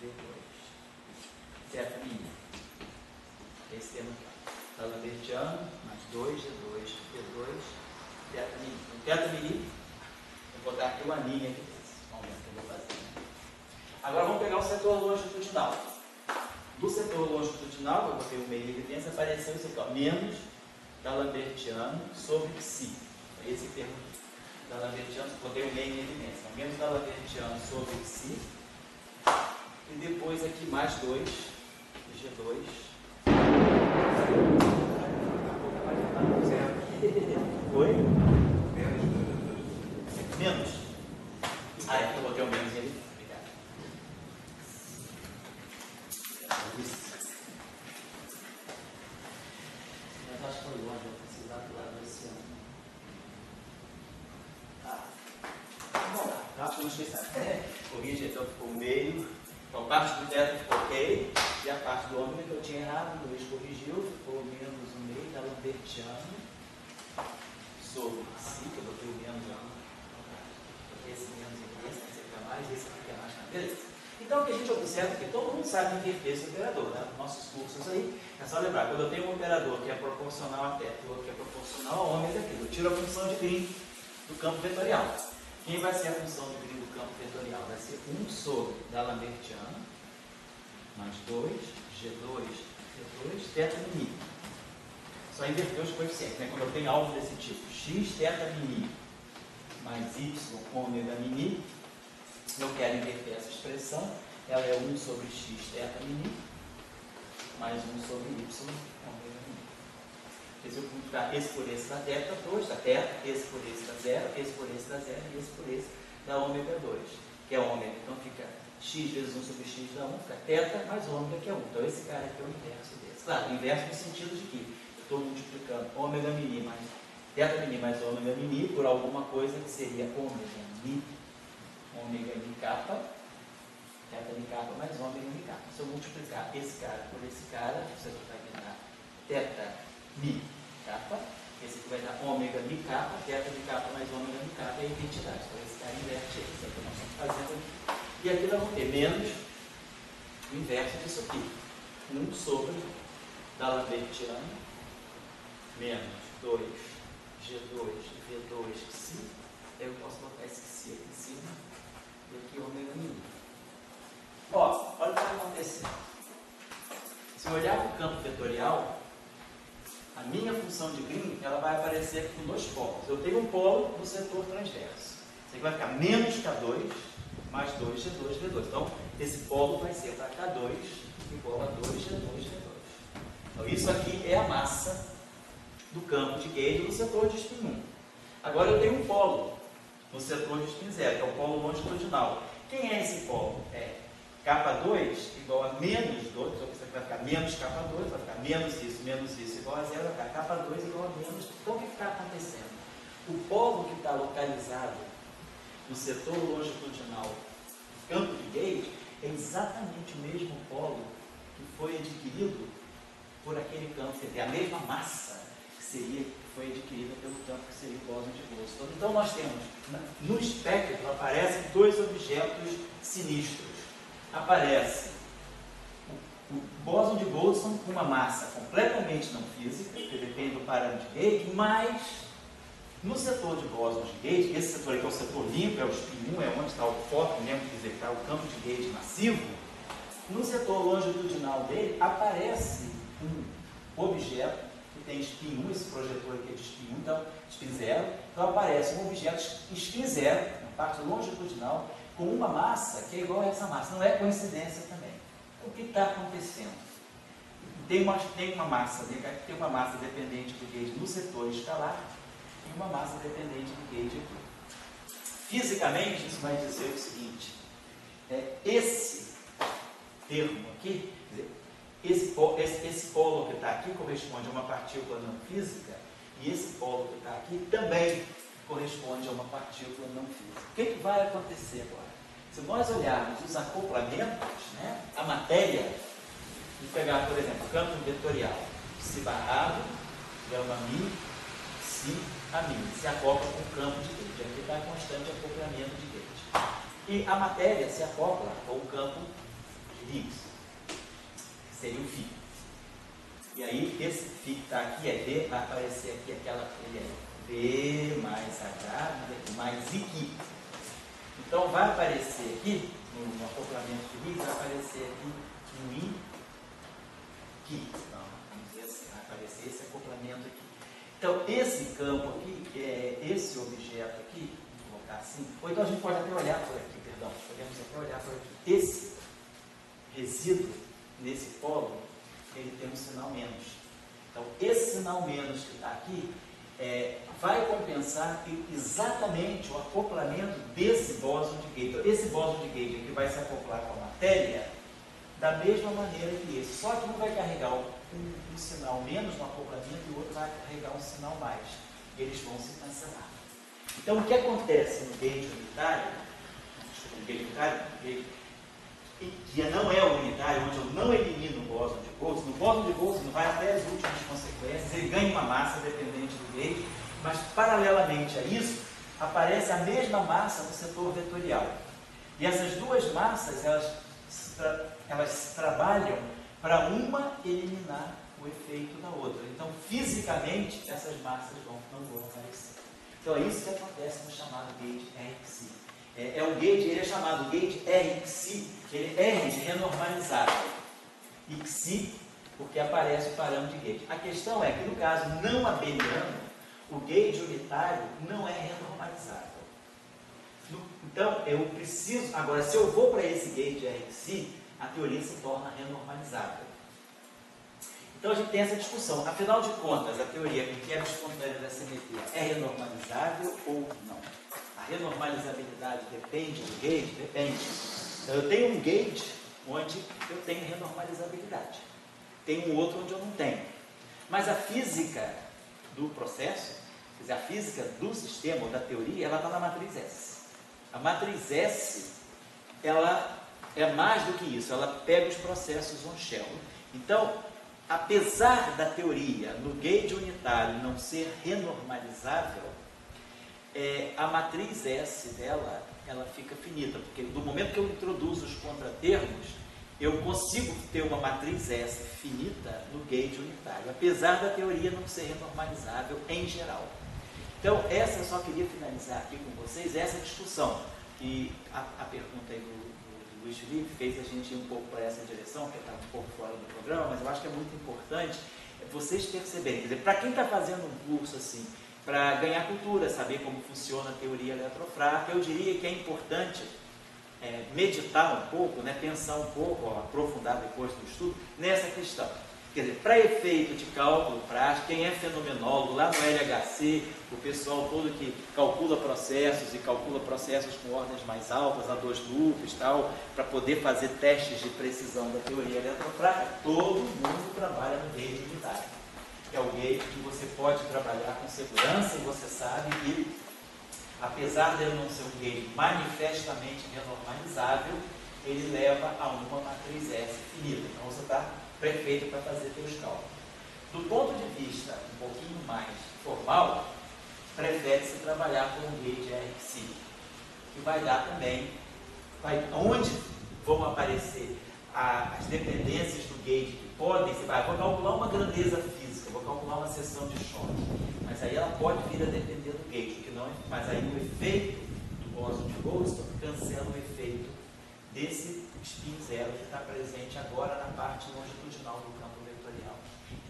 V2. Θ mini. Esse termo aqui. Está lambertiano, mais 2, G2, V2, θ mini. O θ mini, vou botar aqui uma linha aqui desse. Vamos ver o que eu vou fazer. Agora vamos pegar o setor longitudinal. Do setor longitudinal, eu botei o meio de evidência, apareceu isso aqui, ó, menos da lambertiano sobre psi. Esse termo aqui. Da lambertiano, botei o meio em evidência. Menos da lambertiano sobre psi. E depois aqui mais 2, G2. Oi? Menos. Ah, é que eu botei o menos em evidência. Mas acho que foi longe, eu precisar do lado desse ano. Tá. Vamos lá, acho que eu não esqueci. Corrige, então ficou meio. Então, parte do θ ficou ok. E a parte do ômega que eu tinha errado, o Luiz corrigiu, ficou menos o meio da lambertiano sobre si, que eu botei o menos aqui. Esse menos aqui, esse aqui é mais, esse aqui é mais. Beleza. Então, o que a gente observa é que todo mundo sabe inverter esse operador, né? Nossos cursos aí, é só lembrar, quando eu tenho um operador que é proporcional a θ e outro que é proporcional a ômega, eu tiro a função de Green do campo vetorial. Quem vai ser a função de Green do campo vetorial? Vai ser 1 sobre da lambertiana, mais 2, G2, V2, θ mini. Só inverter os coeficientes, né? Quando eu tenho algo desse tipo, x θ mini mais y ômega mini, eu quero inverter essa expressão, ela é 1 sobre x θ mini, mais 1 sobre y ômega mini. Se eu multiplicar esse por esse dá θ, 2 dá θ, esse por esse dá 0, esse por esse dá 0 e esse por esse dá ômega 2, que é ômega. Então fica x vezes 1 sobre x dá 1, fica θ mais ômega que é 1. Então esse cara aqui é o inverso desse. Claro, o inverso no sentido de que eu estou multiplicando ômega mini mais θ mini mais ômega mini por alguma coisa que seria ômega mi kappa, θ mi kappa mais ômega mi kappa. Se eu multiplicar esse cara por esse cara, você vai dar θ mi kappa, esse aqui vai dar ômega mi kappa, θ mi kappa mais ômega mi kappa é a identidade. Então esse cara inverte isso, é o que nós estamos fazendo aqui. E aqui nós vamos ter menos o inverso disso aqui. 1 sobre da lambertiana, menos 2, G2, V2, psi. Eu posso botar esse psi aqui em cima e aqui ômega mini. Ó, olha o que vai acontecer. Se eu olhar para o campo vetorial, a minha função de Green, ela vai aparecer aqui com 2 polos. Eu tenho um polo no setor transverso. Isso aqui vai ficar menos K2 mais 2 G2, V2. Então, esse polo vai ser para K2 igual a 2 G2, V2. Então, isso aqui é a massa do campo de gauge no setor de spin 1. Agora, eu tenho um polo no setor de spin 0, que é o polo longitudinal. Quem é esse polo? É K2 igual a menos 2, então isso aqui vai ficar menos K2, vai ficar menos isso igual a 0, vai ficar K2 igual a menos. Então, o que está acontecendo? O polo que está localizado no setor longitudinal do campo de gauge é exatamente o mesmo polo que foi adquirido por aquele campo, é a mesma massa que foi adquirida pelo campo que seria o bóson de Goldstone. Então nós temos, no espectro aparecem 2 objetos sinistros. Aparece o bóson de Goldstone com uma massa completamente não física, que depende do parâmetro de gauge, mas no setor de bósons de gauge, esse setor aqui é o setor limpo, é o spin 1, é onde está o foco mesmo, quer dizer, está o campo de gauge massivo. No setor longitudinal dele aparece um objeto que tem spin 1, esse projetor aqui é de spin 1, então spin 0, então aparece um objeto spin 0, na parte longitudinal, com uma massa que é igual a essa massa, não é coincidência também. O que está acontecendo? Tem uma massa dependente do gauge no setor escalar, e uma massa dependente do gauge aqui. Fisicamente, isso vai dizer o seguinte, esse termo aqui, esse polo que está aqui corresponde a uma partícula não física, e esse polo que está aqui também corresponde a uma partícula não física. O que vai acontecer agora? Se nós olharmos os acoplamentos, né, a matéria, vou pegar, por exemplo, o campo vetorial, psi barrado, gama mi, psi, a mim, se acopla com o campo de gauge. Aqui está constante acoplamento de gauge. E a matéria se acopla com o campo Higgs, que seria o φ. E aí, esse φ que está aqui é D, vai aparecer aqui aquela D mais H mais I. Então, vai aparecer aqui, no acoplamento de Higgs, vai aparecer aqui um I, então, vamos dizer assim, vai aparecer esse acoplamento aqui. Então, esse campo aqui, esse objeto aqui, vou colocar assim, ou então a gente pode até olhar por aqui, perdão, podemos até olhar por aqui. Esse resíduo, nesse polo, ele tem um sinal menos. Então, esse sinal menos que está aqui, vai compensar exatamente o acoplamento desse bóson de Gauge. Então, esse bóson de Gauge aqui vai se acoplar com a matéria da mesma maneira que esse. Só que um vai carregar um sinal menos no acoplamento e o outro vai carregar um sinal mais. E eles vão se cancelar. Então, o que acontece no Gauge unitário, que não é o unitário, onde eu não elimino o bóson de Bose, no bóson de Bose não vai até as últimas consequências, ele ganha uma massa dependente do Gauge, mas paralelamente a isso, aparece a mesma massa no setor vetorial. E essas duas massas, elas trabalham para uma eliminar o efeito da outra. Então, fisicamente, essas massas não vão aparecer. Então, é isso que acontece no chamado Gauge RXI. O Gauge, ele é chamado Gauge RXI, ele é R de renormalizável. XI, porque aparece o parâmetro de Gauge. A questão é que, no caso não abeliano, o Gauge unitário não é renormalizável. Então, eu preciso... Agora, se eu vou para esse Gauge RXI, a teoria se torna renormalizável. Então, a gente tem essa discussão. Afinal de contas, a teoria com quebra espontânea da simetria é renormalizável ou não? A renormalizabilidade depende do Gauge? Depende. Então, eu tenho um Gauge onde eu tenho renormalizabilidade. Tem um outro onde eu não tenho. Mas a física do processo, quer dizer, a física do sistema ou da teoria, ela está na matriz S. A matriz S, ela é mais do que isso, ela pega os processos on-shell. Então, apesar da teoria no Gauge unitário não ser renormalizável, a matriz S dela, ela fica finita, porque do momento que eu introduzo os contratermos, eu consigo ter uma matriz S finita no Gauge unitário, apesar da teoria não ser renormalizável em geral. Então, eu só queria finalizar aqui com vocês essa discussão. E a pergunta aí do Luiz Felipe fez a gente ir um pouco para essa direção, que está um pouco fora do programa, mas eu acho que é muito importante vocês perceberem. Quer dizer, para quem está fazendo um curso assim, para ganhar cultura, saber como funciona a teoria eletrofrágil, eu diria que é importante meditar um pouco, pensar um pouco, aprofundar depois do estudo, nessa questão. Quer dizer, para efeito de cálculo prático, quem é fenomenólogo lá no LHC, o pessoal todo que calcula processos e calcula processos com ordens mais altas, a 2 loops, tal, para poder fazer testes de precisão da teoria eletrofrágil, todo mundo trabalha no Gauge unitário. É o Gauge que você pode trabalhar com segurança e você sabe que, apesar de ele não ser um Gauge manifestamente renormalizável, ele leva a uma matriz S finita. Então você está perfeito para fazer seus cálculos. Do ponto de vista um pouquinho mais formal, prefere-se trabalhar com o Gauge RXI, que vai dar também, onde vão aparecer as dependências do Gauge que podem, vou calcular uma grandeza física, vou calcular uma seção de choque, mas aí ela pode vir a depender do Gauge, que não é, mas aí o efeito do bóson de Goldstone cancela o efeito desse spin zero que está presente agora na parte longitudinal do campo vetorial.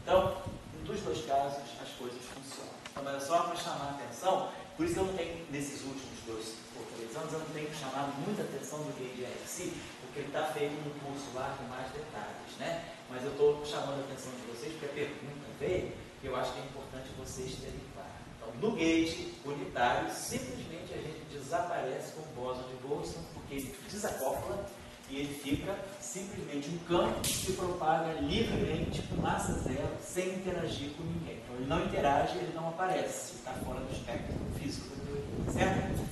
Então, nos dois casos, as coisas funcionam. Então, mas é só para chamar a atenção, por isso eu não tenho, nesses últimos 2 ou 3 anos, eu não tenho chamado muita atenção do Gauge RXI, porque ele está feito no curso lá com mais detalhes, Mas eu estou chamando a atenção de vocês, porque a pergunta veio, e eu acho que é importante vocês terem claro. Então, no Gauge unitário, simplesmente a gente desaparece com o bóson de Goldstone, porque ele desacopla e ele fica simplesmente um campo que se propaga livremente com massa zero, sem interagir com ninguém. Então ele não interage, ele não aparece, está fora do espectro físico da teoria, certo?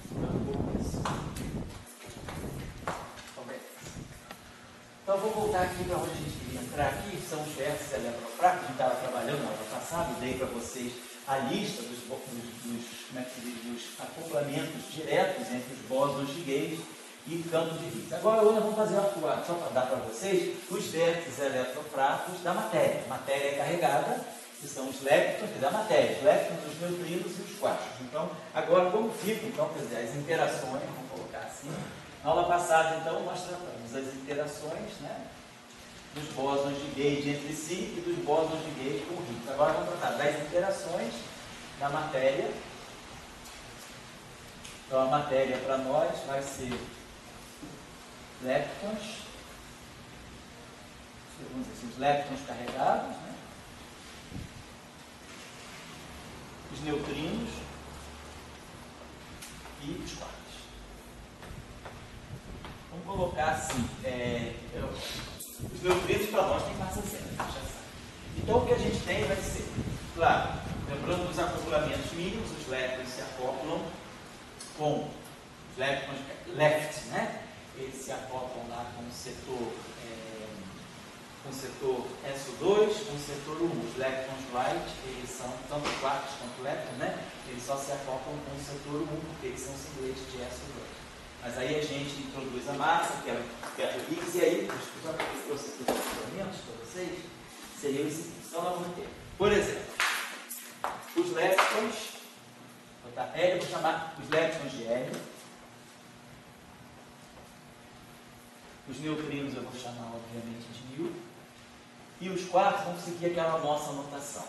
Então eu vou voltar aqui para onde a gente queria entrar aqui, são os vértices eletrofrágeis, a gente estava trabalhando na aula passada, dei para vocês a lista dos acoplamentos diretos entre os bósons de Gauge. e campo de Higgs. Agora nós vamos fazer só para dar para vocês, os vértices eletrofrágeis da matéria. A matéria é carregada, que são os leptons, quer dizer, a matéria, os leptons, os neutrinos e os quarks. Então, agora como ficam, então, quer dizer, as interações, vamos colocar assim. Na aula passada, então, nós tratamos as interações, né, dos bósons de gauge entre si e dos bósons de gauge com Higgs. Agora vamos tratar das interações da matéria. Então, a matéria para nós vai ser leptons, vamos dizer assim, os leptons carregados, né? Os neutrinos e os quarks. Vamos colocar assim, os neutrinos para nós têm massa zero, já sabe. Então o que a gente tem vai ser, claro, lembrando dos acoplamentos mínimos, os leptons se acoplam com os leptons left, né? Eles se acoplam lá com o setor SO2, com o setor 1. Os leptons right, eles são tanto quarks quanto leptons, né? Eles só se acoplam com o setor 1, porque eles são singletes de SO2. Mas aí a gente introduz a massa, que é o Higgs, e aí, só para eu trouxe aqui os acoplamentos para vocês, seria o seguinte. Então nós vamos ter, por exemplo, os leptons, vou botar L, eu vou chamar os leptons de L. Os neutrinos eu vou chamar, obviamente, de μ. E os quarks vão seguir aquela nossa notação.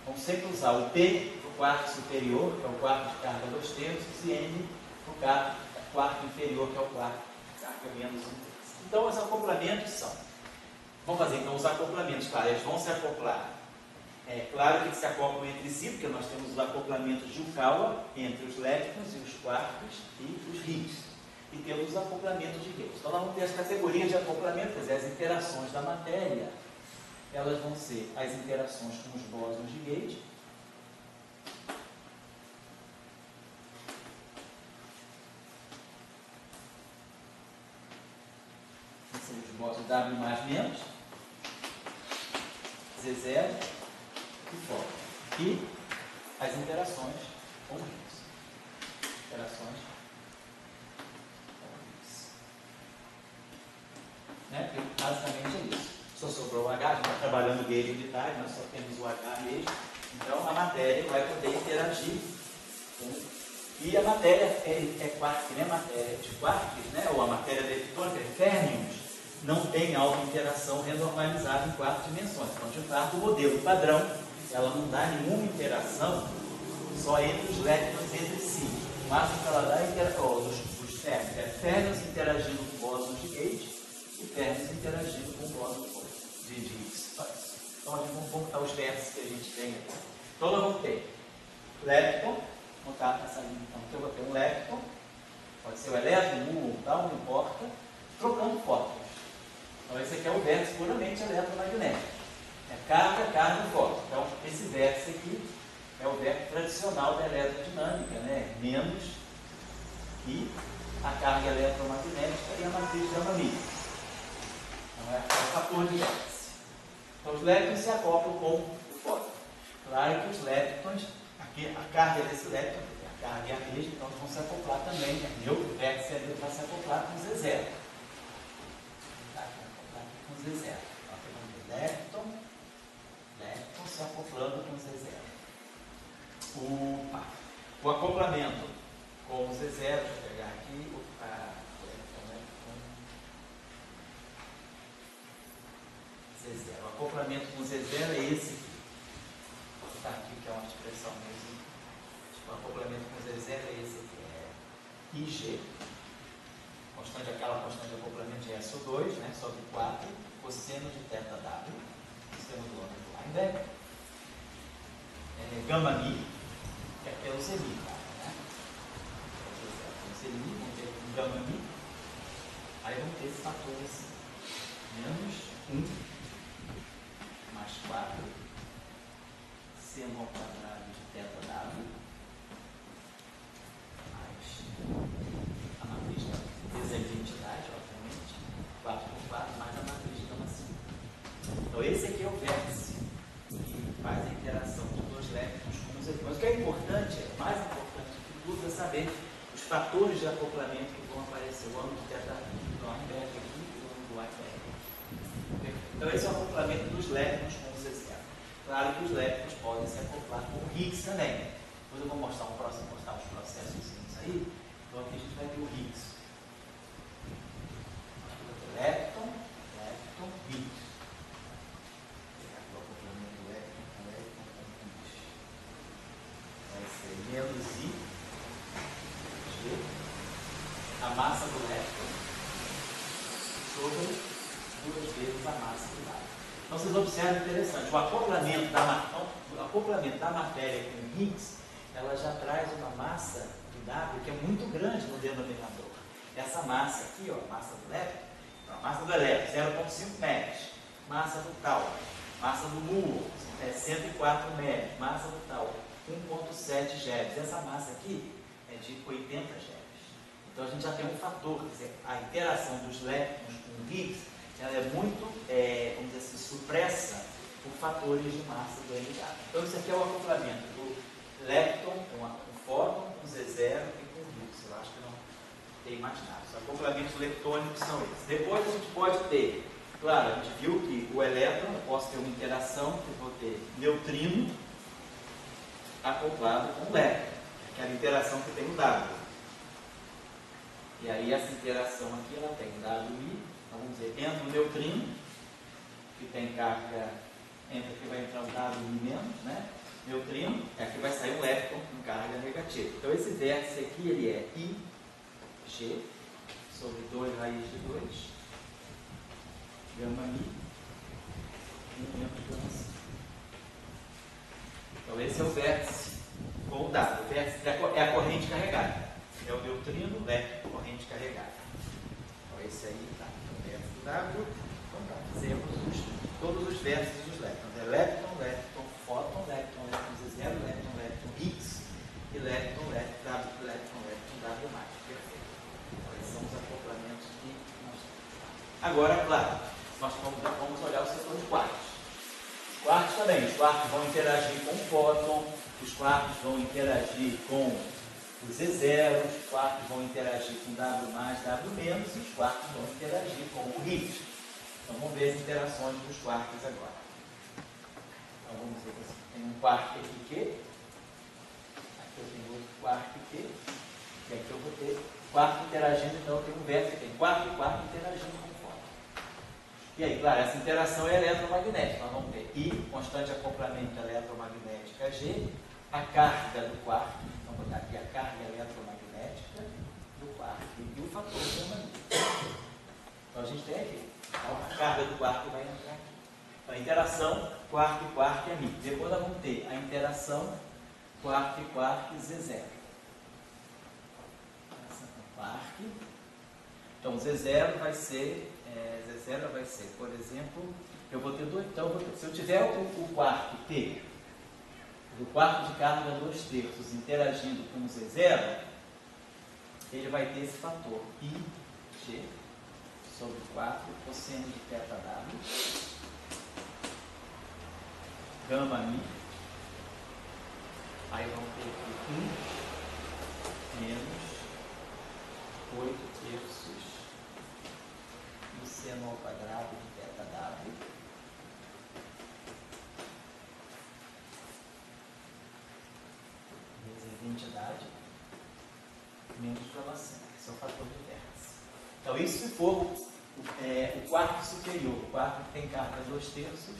Vamos sempre usar o P para o quarto superior, que é o quarto de carga 2/3, e N para o quarto inferior, que é o quarto de carga menos 1/3. Então, os acoplamentos são. Vamos fazer então os acoplamentos, claro, eles vão se acoplar. É claro que eles se acoplam entre si, porque nós temos os acoplamentos de Yukawa entre os leptons e os quarks e os Higgs. E temos os acoplamentos de gauge. Então, nós vamos ter as categorias de acoplamento, quer dizer, as interações da matéria. Elas vão ser as interações com os bósons de gauge. São os bósons W mais menos, Z0 e fora. E as interações com Higgs. Interações. Né? Porque basicamente é isso. Só sobrou o H, a gente está trabalhando gauge unitário, nós só temos o H mesmo. Então a matéria vai poder interagir. E a matéria é quark, que nem a matéria de quarks, né? Ou a matéria eletrônica, férmions, não tem auto-interação renormalizada em 4 dimensões. Então, de fato, o modelo padrão, ela não dá nenhuma interação só entre os leptons entre si. O máximo que ela dá é os férmions interagindo com bósons de gauge e férmions interagindo com bósons de Higgs. Então, vamos botar os vértices que a gente tem aqui. Então, nós vamos ter lepton, vou botar essa linha, então, aqui eu vou ter um lepton, pode ser o elétron, muon, tal, não importa, trocando fótons. Então, esse aqui é o vértice puramente eletromagnético. É carga, carga e fóton. Então, esse vértice aqui é o vértice tradicional da eletrodinâmica, né? Menos e a carga eletromagnética e a matriz gama-mínima. Então, é o fator de vértice. Então, os leptons se acoplam com o fóton. Claro que os leptons, aqui, a carga desse lepton, a carga é a mesma, então eles vão se acoplar também, né? O vértice ali vai se acoplar com Z0. Tá? Com Z0. Então, lepton se acoplando com Z0. O acoplamento com o Z0, deixa eu pegar aqui, Z0. O acoplamento com Z0 é esse aqui. Vou botar aqui que é uma expressão mesmo. O acoplamento com Z0 é esse aqui. É IG. Aquela constante de acoplamento de SO2, né, sobre 4, cosseno de θW, cosseno do ângulo de Weinberg. Gama-mi, que é pelo semi, né? Semi, vamos ter um gama-mi. Aí vamos ter esse fator assim. Menos 1 mais 4 seno ao quadrado de θW mais a matriz da desidentidade, obviamente, 4 por 4 mais a matriz de gama-5. Então esse aqui é o vértice que faz a interação de dois leptons com os eletrões. O que é importante, mais importante que tudo, é saber os fatores de acoplamento que vão aparecer. O ângulo de θW Então esse é o acoplamento dos leptons com o Z0. Claro que os leptons podem se acoplar com o Higgs também. Depois eu vou mostrar uns processos aí. Então aqui a gente vai ver o Higgs. Lepton, Higgs. O acoplamento do lepton com Higgs. Vai ser menos I, G, a massa do lepton sobre 2 vezes a massa do W. Então vocês observam, interessante, o acoplamento da matéria com o Higgs, ela já traz uma massa do W que é muito grande no denominador. Essa massa aqui, ó, a massa do lepton, a massa do elétron, 0,5 MeV, massa do tal, massa do muon, 104 MeV, massa do tal, 1,7 GeV. Essa massa aqui é de 80 GeV. Então a gente já tem um fator, quer dizer, a interação dos leptons com o Higgs, ela é muito, vamos dizer assim, supressa por fatores de massa do NW. Então isso aqui é o acoplamento do lepton com o fóton, com o Z0 e com o Higgs. Eu acho que não tem mais nada. Os acoplamentos leptônicos são esses. Depois a gente pode ter, claro, a gente viu que o elétron, eu posso ter uma interação, que eu vou ter neutrino acoplado com o lepton, aquela interação que tem o W. E aí essa interação aqui, ela tem WI, então vamos dizer, entra o neutrino, que tem carga, aqui vai entrar o WI menos, né? Neutrino, aqui vai sair um lepton com carga negativa. Então esse vértice aqui, ele é IG, sobre 2 raiz de 2, gama Mi, 1 menos gama C. Então esse é o vértice com o W. O vértice é a corrente carregada. É o neutrino, lepton, corrente carregada. Então esse aí tá, o vértice do W. Então tá, fizemos todos os vértices dos leptons. É lepton, fóton, lepton, Z0, lepton, Higgs e lepton, W+. Perfeito. Então esses são os acoplamentos que nós temos. Agora, claro, nós vamos olhar o setor de quartos. Os quartos também. Os quartos vão interagir com o fóton, os quartos vão interagir com o Z0, os quartos vão interagir com W+, W-, e os quartos vão interagir com o Higgs. Então vamos ver as interações dos quartos agora. Então vamos ver que tem um quarto aqui Q, aqui eu tenho outro quarto Q, e aqui eu vou ter quarto interagindo, então eu tenho um vértice que tem quarto e quarto interagindo com o fóton. E aí, claro, essa interação é eletromagnética. Nós vamos ter I, constante de acoplamento eletromagnética G, a carga do quarto, então vou botar aqui a carga eletromagnética do quarto e o fator gama. Então a gente tem aqui a carga do quarto vai entrar aqui. Então a interação quarto e quarto é Mi. Depois nós vamos ter a interação quarto e quarto Z0. Quark. Então Z0 vai ser, por exemplo, eu vou ter dois. Então se eu tiver o quarto T, do quarto de carga 2/3 interagindo com o Z0, ele vai ter esse fator IG sobre 4 cosseno de θW, gama Mi, aí vamos ter aqui 1 menos 8/3 do seno ao quadrado de θW, vezes a identidade, menos gama-C, esse é o fator de vértice. Então isso se for o quarto superior, o quarto que tem carga 2/3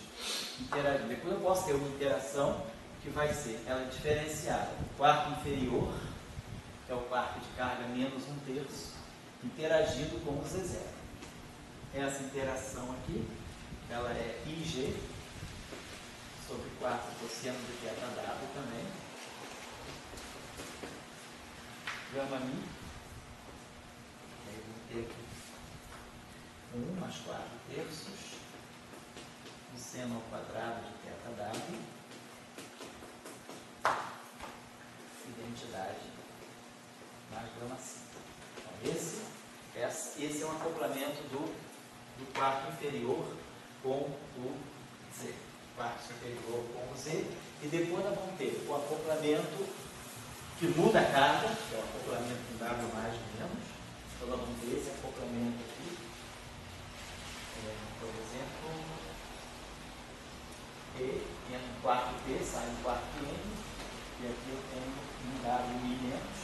interagindo. Depois eu posso ter uma interação que vai ser ela diferenciada. O quarto inferior, que é o quarto de carga menos 1/3, interagindo com o Z0. Essa interação aqui, ela é IG sobre 4 cosseno de θW também. Gama Mi. Aí eu vou ter aqui 1 mais 4/3 do seno ao quadrado de θW. Identidade mais gama C. Então esse é um acoplamento do quarto inferior com o Z. Quarto superior com o Z. E depois nós vamos ter o acoplamento que muda a carga, que é o acoplamento com W mais menos. Então nós vamos ter esse acoplamento aqui. Por exemplo, quarto T sai um quarto N, e aqui eu tenho um W menos.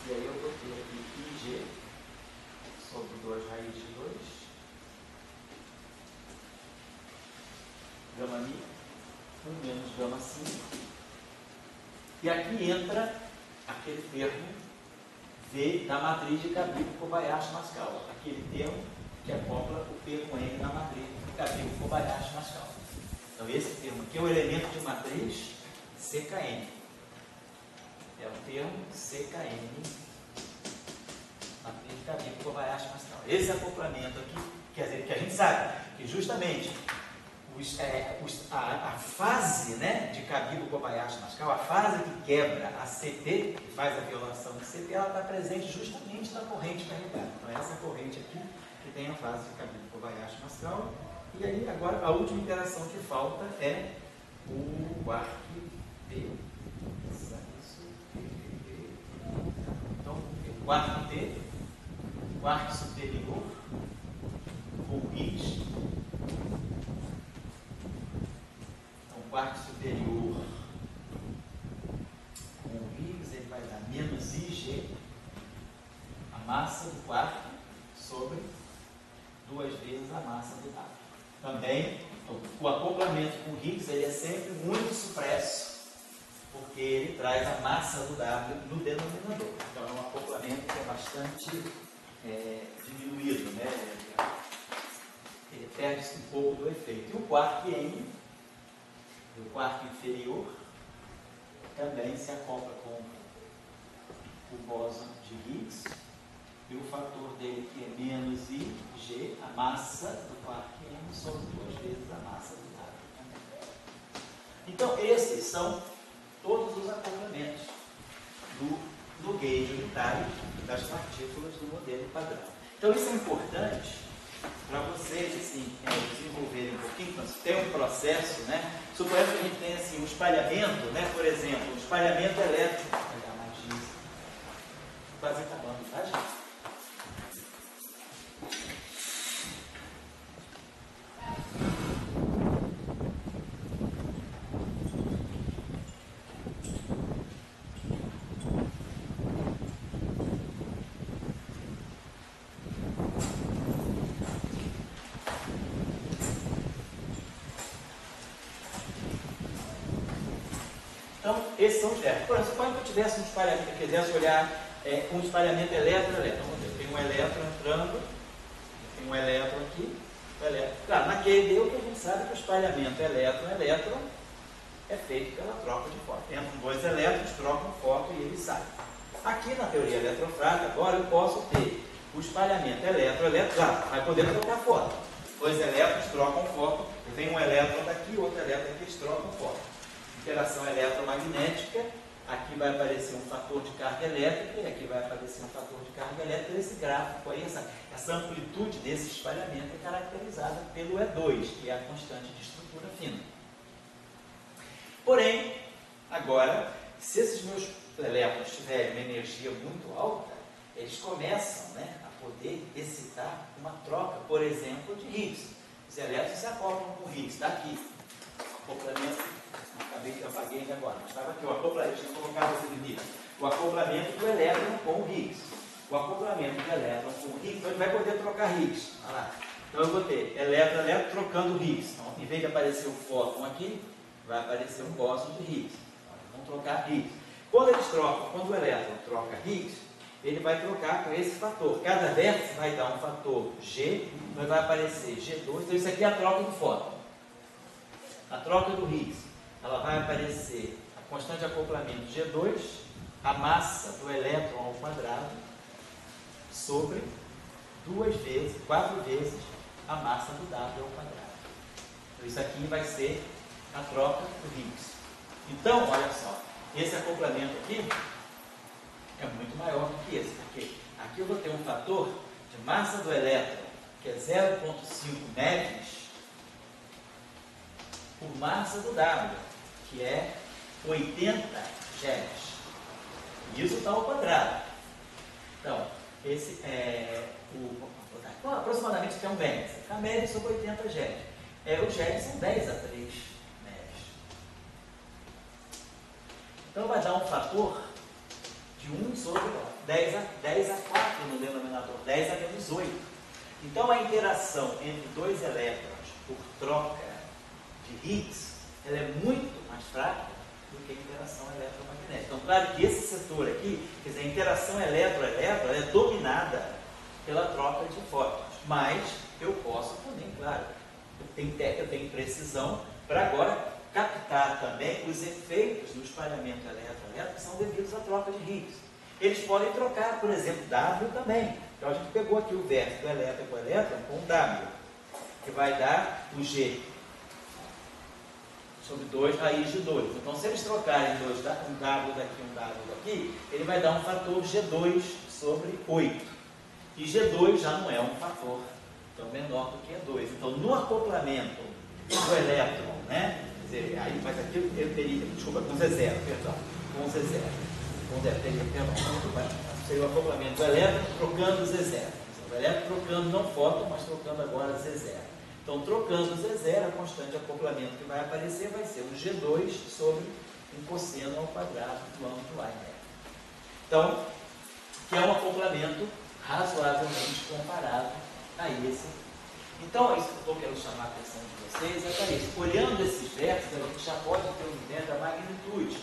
E aí eu vou ter aqui IG sobre 2 raiz de 2, gama mi, 1 menos gama 5. E aqui entra aquele termo V da matriz de Cabibbo-Kobayashi-Mascal, aquele termo que acopla o termo N na matriz de Cabibbo-Kobayashi-Mascal. Então esse termo aqui é o elemento de matriz CKN. É o termo CKN, matriz de Cabibbo-Kobayashi-Mascal. Esse acoplamento aqui, quer dizer, que a gente sabe que justamente a fase, né, de Cabibbo-Kobayashi-Mascal, a fase que quebra a CT, que faz a violação de CT, ela está presente justamente na corrente carregada. Então essa corrente aqui que tem a fase de Cabibbo-Kobayashi-Mascal. E aí agora a última interação que falta é o quark T. Então o quark T, quark superior com Higgs. Quark superior com o Higgs, ele vai dar menos IG, a massa do quark, sobre 2 vezes a massa do W. Também, o acoplamento com o Higgs ele é sempre muito supresso, porque ele traz a massa do W no denominador. Então é um acoplamento que é bastante diminuído, né? Ele perde um pouco do efeito. E o quark N, o quark inferior, também se acopla com o bóson de Higgs, e o fator dele que é menos IG, a massa do quark N, sobre 2 vezes a massa do W. Então, esses são todos os acoplamentos do gauge unitário das partículas do modelo padrão. Então, isso é importante para vocês assim, desenvolverem um pouquinho, quando tem um processo, né? Suponhamos que a gente tem assim, um espalhamento, né? Por exemplo, um espalhamento elétrico. Vou pegar mais giz. Quase acabando, tá, gente? Então, esses são os versos. Por exemplo, quando eu tivesse um espalhamento, eu quisesse olhar um espalhamento elétron-elétron, tem um elétron entrando, tem um elétron aqui, um elétron. Claro, naquele o que a gente sabe é que o espalhamento elétron-elétron é feito pela troca de fóton. Entram 2 elétrons, trocam fóton e ele sai. Aqui na teoria eletrofrágil, agora eu posso ter o espalhamento elétron-elétron, claro, vai poder trocar fóton. 2 elétrons trocam fóton, eu tenho um elétron daqui, outro elétron aqui, eles trocam fóton. Interação eletromagnética, aqui vai aparecer um fator de carga elétrica e aqui vai aparecer um fator de carga elétrica. Esse gráfico aí, essa amplitude desse espalhamento é caracterizada pelo E2, que é a constante de estrutura fina. Porém, agora, se esses meus elétrons tiverem uma energia muito alta, eles começam, né, a poder excitar uma troca, por exemplo, de Higgs. Os elétrons se acoplam com Higgs, está aqui. Acoplamento. Acabei que eu apaguei ainda agora. Estava aqui o acoplamento, deixa eu colocar você no Higgs. O acoplamento do elétron com o Higgs. O acoplamento do elétron com o Higgs, então ele vai poder trocar Higgs. Olha lá. Então eu vou ter elétron trocando Higgs. Então, em vez de aparecer o fóton aqui, vai aparecer um bóson de Higgs. Então, eles vão trocar Higgs. Quando eles trocam, quando o elétron troca Higgs, ele vai trocar com esse fator. Cada vértice vai dar um fator G, então vai aparecer G2. Então isso aqui é a troca do fóton. A troca do Higgs. Ela vai aparecer a constante de acoplamento G2, a massa do elétron ao quadrado, sobre 4 vezes a massa do W ao quadrado. Então, isso aqui vai ser a troca do Higgs. Então, olha só, esse acoplamento aqui é muito maior do que esse, porque aqui eu vou ter um fator de massa do elétron, que é 0,5 MeV, por massa do W, que é 80 GeV. Isso está ao quadrado. Então, esse é aproximadamente que é um Bemers. A média sobre 80 GeV. Os GeV são 10 a 3 MeV. Então vai dar um fator de 1 sobre 10 a 4 no denominador, 10 a menos 8. Então a interação entre dois elétrons por troca de Higgs, ela é muito mais fraca do que a interação eletromagnética. Então, claro que esse setor aqui, quer dizer, a interação eletro-eletro, ela é dominada pela troca de fótons. Mas eu posso também, claro, eu tenho precisão para agora captar também os efeitos do espalhamento eletro-eletro que são devidos à troca de Higgs. Eles podem trocar, por exemplo, W também. Então a gente pegou aqui o verso do elétron com o elétron com W, que vai dar o G sobre 2 raiz de 2. Então, se eles trocarem um W daqui, um W daqui, ele vai dar um fator G2 sobre 8. E G2 já não é um fator tão menor do que E2. Então, no acoplamento do elétron, né? Quer dizer, aí, mas aqui ele teria, desculpa, com Z0, perdão, com Z0. Com Z0, teria, perdão, seria o acoplamento do elétron trocando Z0. O elétron trocando não fóton, mas trocando agora Z0. Então, trocando Z0, a constante de acoplamento que vai aparecer vai ser o G2 sobre um cosseno ao quadrado do ângulo de Weinberg. Então, que é um acoplamento razoavelmente comparado a esse. Então, isso que eu estou querendo chamar a atenção de vocês é para isso. Olhando esses versos, a gente já pode ter uma ideia da magnitude.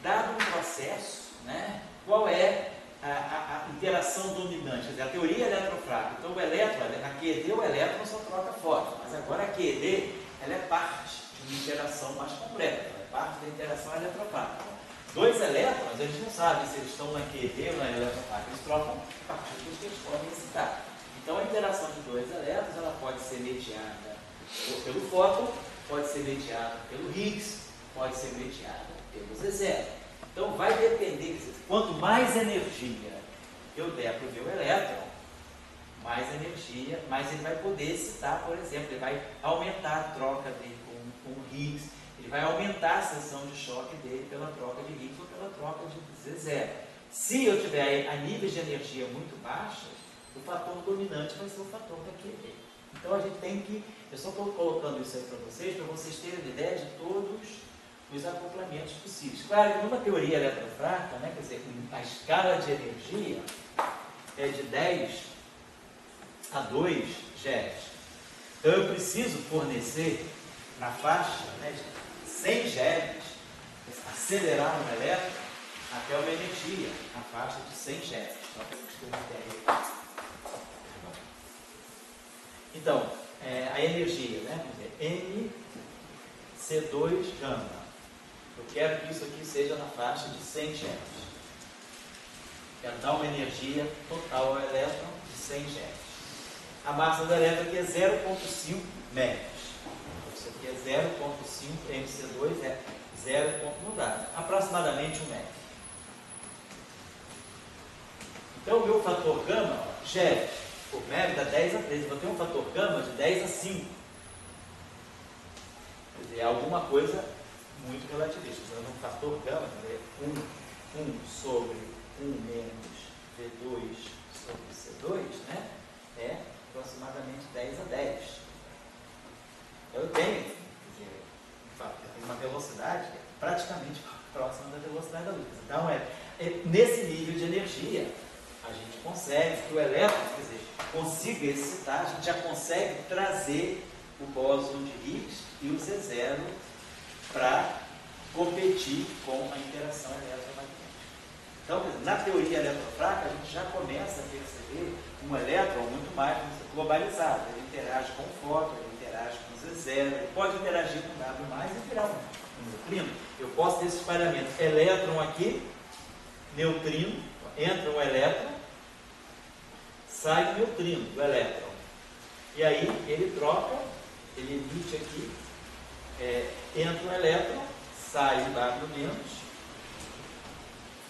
Dado um processo, né, qual é a interação dominante? Quer dizer, a teoria eletrofrágil. Então, o elétron, a QED, o elétron só troca fóton. Mas agora a QED, ela é parte de uma interação mais completa. Ela é parte da interação eletrofrágil. Dois elétrons, eles não sabem se eles estão na QED ou na eletrofrágil. Eles trocam partículas que eles podem excitar. Então, a interação de dois elétrons, ela pode ser mediada pelo fóton, pode ser mediada pelo Higgs, pode ser mediada pelo Z0. Então, vai depender, quanto mais energia eu der para o meu elétron, mais energia, mais ele vai poder excitar, por exemplo, ele vai aumentar a troca dele com o Higgs, ele vai aumentar a seção de choque dele pela troca de Higgs ou pela troca de Z0. Se eu tiver a níveis de energia muito baixos, o fator dominante vai ser o fator da QED. Então, a gente tem que, eu só estou colocando isso aí para vocês terem ideia de todos os acoplamentos possíveis. Claro que numa teoria eletrofrágil, né, quer dizer, a escala de energia é de 10 a 2 GeV. Então eu preciso fornecer na faixa, né, de 100 GeV, acelerar um elétron até uma energia na faixa de 100 GeV. Então, a energia, né, quer dizer, MC2 gama. Eu quero que isso aqui seja na faixa de 100 GeV. Quero dar uma energia total ao elétron de 100 GeV. A massa do elétron aqui é 0,5 MeV. Isso aqui é 0,5, MC2 é 0, não dá, aproximadamente 1 MeV. Então o meu fator gama, GeV por MeV dá 10 a 3. Eu vou ter um fator gama de 10 a 5. Quer dizer, é alguma coisa muito relativista. Usando um fator gama, 1 sobre 1 menos V2 sobre C2, né, é aproximadamente 10 a 10. Eu tenho, uma velocidade que é praticamente próxima da velocidade da luz. Então, nesse nível de energia, a gente consegue que o elétron, quer dizer, consiga excitar, a gente já consegue trazer o bóson de Higgs e o Z0 para competir com a interação eletromagnética. Então, na teoria eletrofrágil, a gente já começa a perceber um elétron muito mais globalizado. Ele interage com o fóton, ele interage com o Z0, ele pode interagir com W+, e virar um neutrino. Eu posso ter esse espalhamento elétron aqui, neutrino, entra um elétron, sai o neutrino do elétron. E aí ele troca, ele emite aqui, entra um elétron, sai o W-.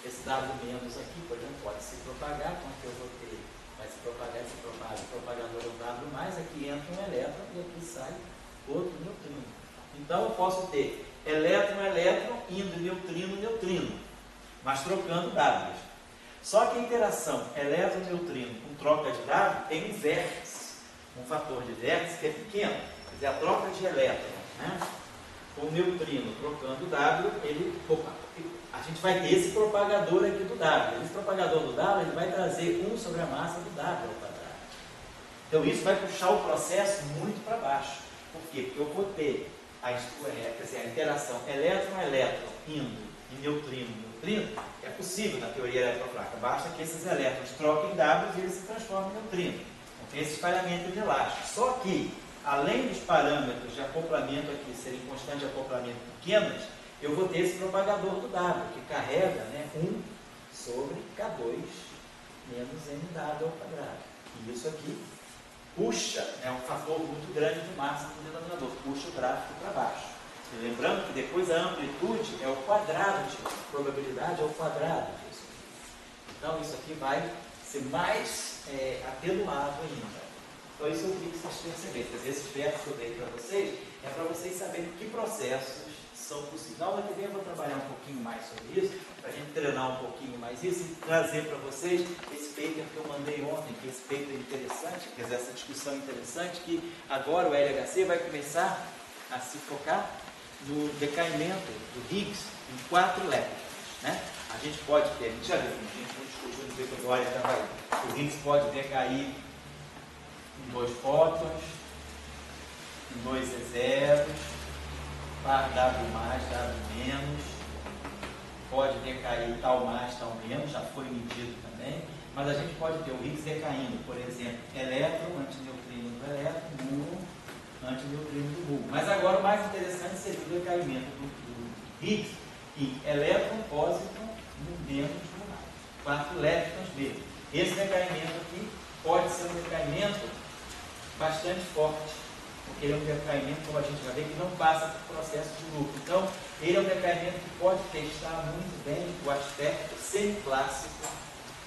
Esse W- aqui, por exemplo, pode se propagar, quanto eu vou ter, vai se propagar, se propaga, o propagador é o W+, aqui entra um elétron e aqui sai outro neutrino. Então eu posso ter elétron, elétron, indo neutrino, neutrino, mas trocando Ws. Só que a interação elétron-neutrino com troca de W tem um vértice, um fator de vértice que é pequeno, quer dizer, a troca de elétron, né? Com o neutrino trocando W, a gente vai ter esse propagador aqui do W. Esse propagador do W ele vai trazer 1 sobre a massa do W ao quadrado. Então isso vai puxar o processo muito para baixo. Por quê? Porque eu vou ter a interação elétron-elétron indo e neutrino-neutrino. É possível na teoria eletrofrágil. Basta que esses elétrons troquem W e eles se transformem em neutrino. Então tem esse espalhamento de elástico. Só que, além dos parâmetros de acoplamento aqui serem constantes de acoplamento pequenas, eu vou ter esse propagador do W, que carrega 1 sobre K2 menos MW ao quadrado. E isso aqui puxa, é um fator muito grande de massa no denominador, puxa o gráfico para baixo. E lembrando que depois a amplitude é o quadrado disso, a probabilidade é o quadrado disso. Então isso aqui vai ser mais atenuado ainda. Então isso eu queria que vocês percebessem. Esses versos que eu dei para vocês é para vocês saberem que processos são possíveis. Na aula que vem eu vou trabalhar um pouquinho mais sobre isso, para a gente treinar um pouquinho mais isso e trazer para vocês esse paper que eu mandei ontem, que esse paper interessante, quer dizer, essa discussão interessante, que agora o LHC vai começar a se focar no decaimento do Higgs em 4 lépticos, né? A gente pode ter, a gente já viu, a gente não discutiu no paper do Olha estava aí, o Higgs pode decair em 2 fótons, em 2 E0, par W mais, W menos, pode decair tal mais, tal menos, já foi medido também, mas a gente pode ter o Higgs decaindo, por exemplo, elétron, antineutrino do elétron, muon, antineutrino do muon. Mas agora o mais interessante seria o decaimento do Higgs em elétron, pósitron, menos muon, 4 leptons mesmo. Esse decaimento aqui pode ser um decaimento bastante forte, porque ele é um decaimento, como a gente vai ver, que não passa por processo de lucro. Então, ele é um decaimento que pode testar muito bem o aspecto semiclássico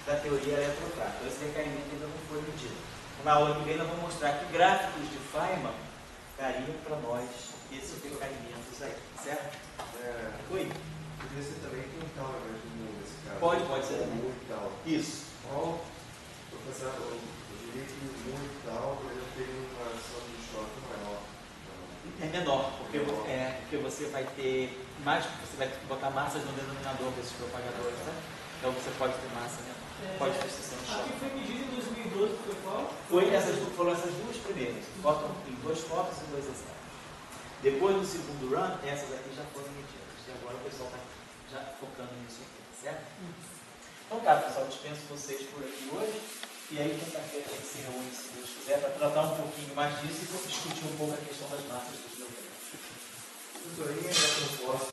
da teoria eletrofrágil. Então, esse decaimento ainda não foi medido. Na aula que vem, nós vamos mostrar que gráficos de Feynman dariam para nós esses decaimentos aí, certo? Oi? Poderia ser também quintal, ao invés de mundo, nesse caso. Pode ser também. Mundo e tal. Isso. Bom, eu diria que o mundo e tal, por exemplo, tem uma ação de choque maior. É menor, porque você vai ter mais, você vai botar massas no denominador desses propagadores, né? Então você pode ter massa menor, pode ter exceção de choque. Aqui foi medido em 2012, foi qual? Foram essas duas primeiras, botam em 2 fótons e 2 externos. Depois do segundo run, essas aqui já foram medidas. E agora o pessoal está já focando nisso aqui, certo? Então tá, pessoal, dispenso vocês por aqui hoje. E aí, quinta-feira a gente se reúne, se Deus quiser, para tratar um pouquinho mais disso e discutir um pouco a questão das massas dos neutrinos. Tutoria, eu não posso.